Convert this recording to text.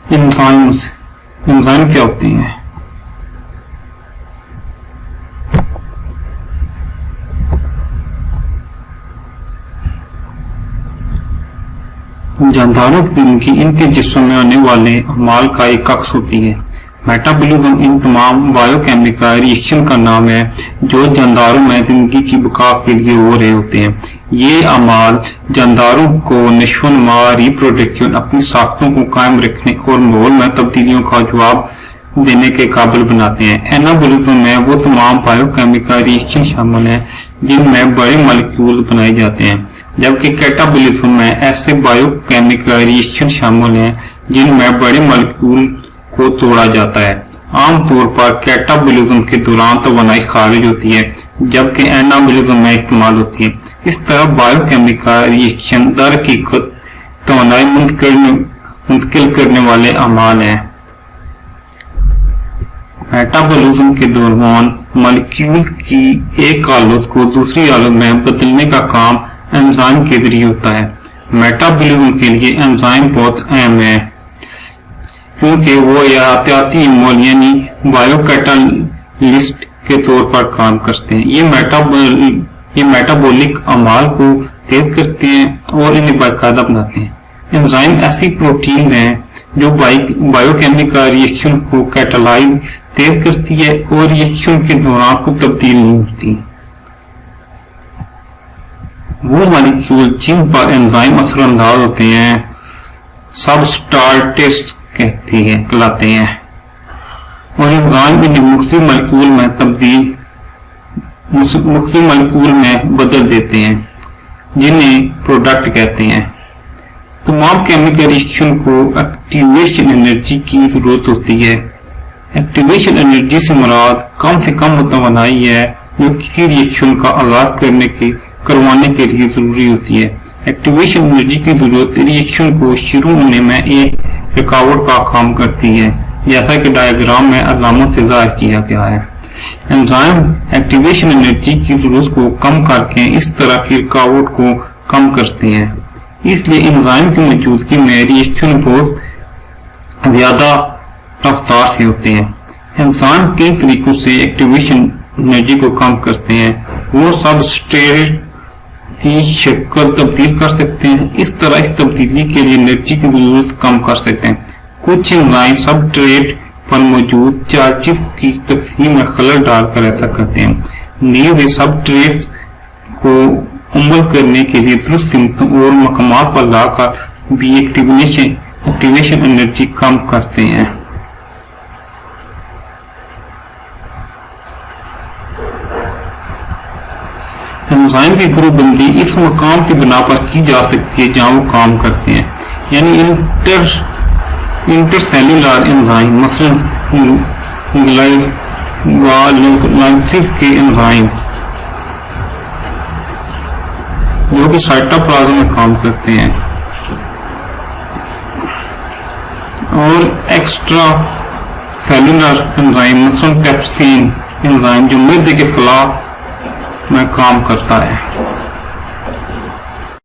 Enzymes, enzyme क्या होते हैं? जानदारों की जिंदगी इनके जिस्म में आने वाले अमाल का एक अक्स होती है। मेटाबॉलिज्म इन तमाम बायोकेमिकल रिएक्शन का नाम है जो जानदारों में जिंदगी की बका के लिए हो रहे होते हैं। ये अमाल जानदारों को नशोनुमा, रिप्रोडक्शन, अपनी साख्तों को कायम रखने और माहौल में तब्दीलियों का जवाब देने के काबिल बनाते हैं। एनाबॉलिज्म में वो तमाम बायोकेमिकल रिएक्शन शामिल हैं जिनमें बड़े मॉलिक्यूल बनाए जाते हैं, जबकि कैटाबॉलिज्म में ऐसे बायोकेमिकल रिएक्शन शामिल हैं जिनमें बड़े मॉलिक्यूल को तोड़ा जाता है। आमतौर पर कैटाबॉलिज्म के दौरान तवानाई खारिज होती है, जबकि एनाबॉलिज्म में इस्तेमाल होती है। इस तरह बायोकेमिकल रिएक्शन दर हकीकत तवानाई मुंतकिल करने वाले अमाल हैं। मेटाबॉलिज्म के दौरान मॉलिक्यूल की एक हालत को दूसरी हालत में बदलने का काम एंजाइम के जरिए होता है। मेटाबॉलिज्म के लिए एंजाइम बहुत अहम है क्योंकि वो यातायाती अमल यानी बायोकैटालिस्ट के तौर पर काम करते हैं। ये मेटाबॉलिक अमाल को तेज करते हैं और इन्हें बाकायदा बनाते हैं। एंजाइम ऐसी प्रोटीन है जो बायोकेमिकल रिएक्शन को कैटालाइज तेज करती है और रिएक्शन के दौरान कोई तब्दील नहीं होती। वो मॉलिक्यूल जिन पर एंजाइम असरअंदाज होते हैं सबस्ट्रेट्स कहलाते हैं और एंजाइम इन्हें मुख्तलिफ मॉलिक्यूल में बदल देते हैं जिन्हें प्रोडक्ट कहते हैं। तमाम केमिकल रिएक्शन को एक्टिवेशन एनर्जी की जरूरत होती है। एक्टिवेशन एनर्जी से मुराद कम से कम तवानाई है जो किसी रिएक्शन का आगाज करवाने के लिए जरूरी होती है। एक्टिवेशन एनर्जी की जरूरत रिएक्शन को शुरू होने में एक रुकावट का काम करती है, जैसा कि डायग्राम में अलामत से जाहिर किया गया है। एंजाइम एक्टिवेशन एनर्जी की जरूरत को कम करके इस तरह की रुकावट को कम करते हैं। इसलिए एंजाइम की मौजूदगी में रिएक्शन बहुत ज्यादा रफ्तार से होते हैं। एंजाइम कई तरीकों से एक्टिवेशन एनर्जी को कम करते हैं। वो सबस्ट्रेट की शक्ल तब्दील कर सकते हैं। इस तरह इस तब्दीली के लिए एनर्जी की जरूरत कम कर सकते हैं। कुछ एंजाइम सबस्ट्रेट पर मौजूद चार्जेस की तकसीम में खलल डालकर ऐसा करते हैं। नीचे सबस्ट्रेट को अमल करने के लिए दुरुस्त सिम्टम और मकामात पर लाकर भी एक्टिवेशन एनर्जी कम करते हैं। एंजाइम की ग्रुपबंदी इस मकाम की बिना पर की जा सकती है जहां वो काम करते हैं, यानी इंटरसेल्युलर एंजाइम मसलन ग्लाइकोलाइसिस के एंजाइम जो कि साइटोप्लाज्म में काम करते हैं, और एक्स्ट्रा सेल्युलर एंजाइम मसलन पेप्सिन एंजाइम जो मैदे के फलाह में काम करता है।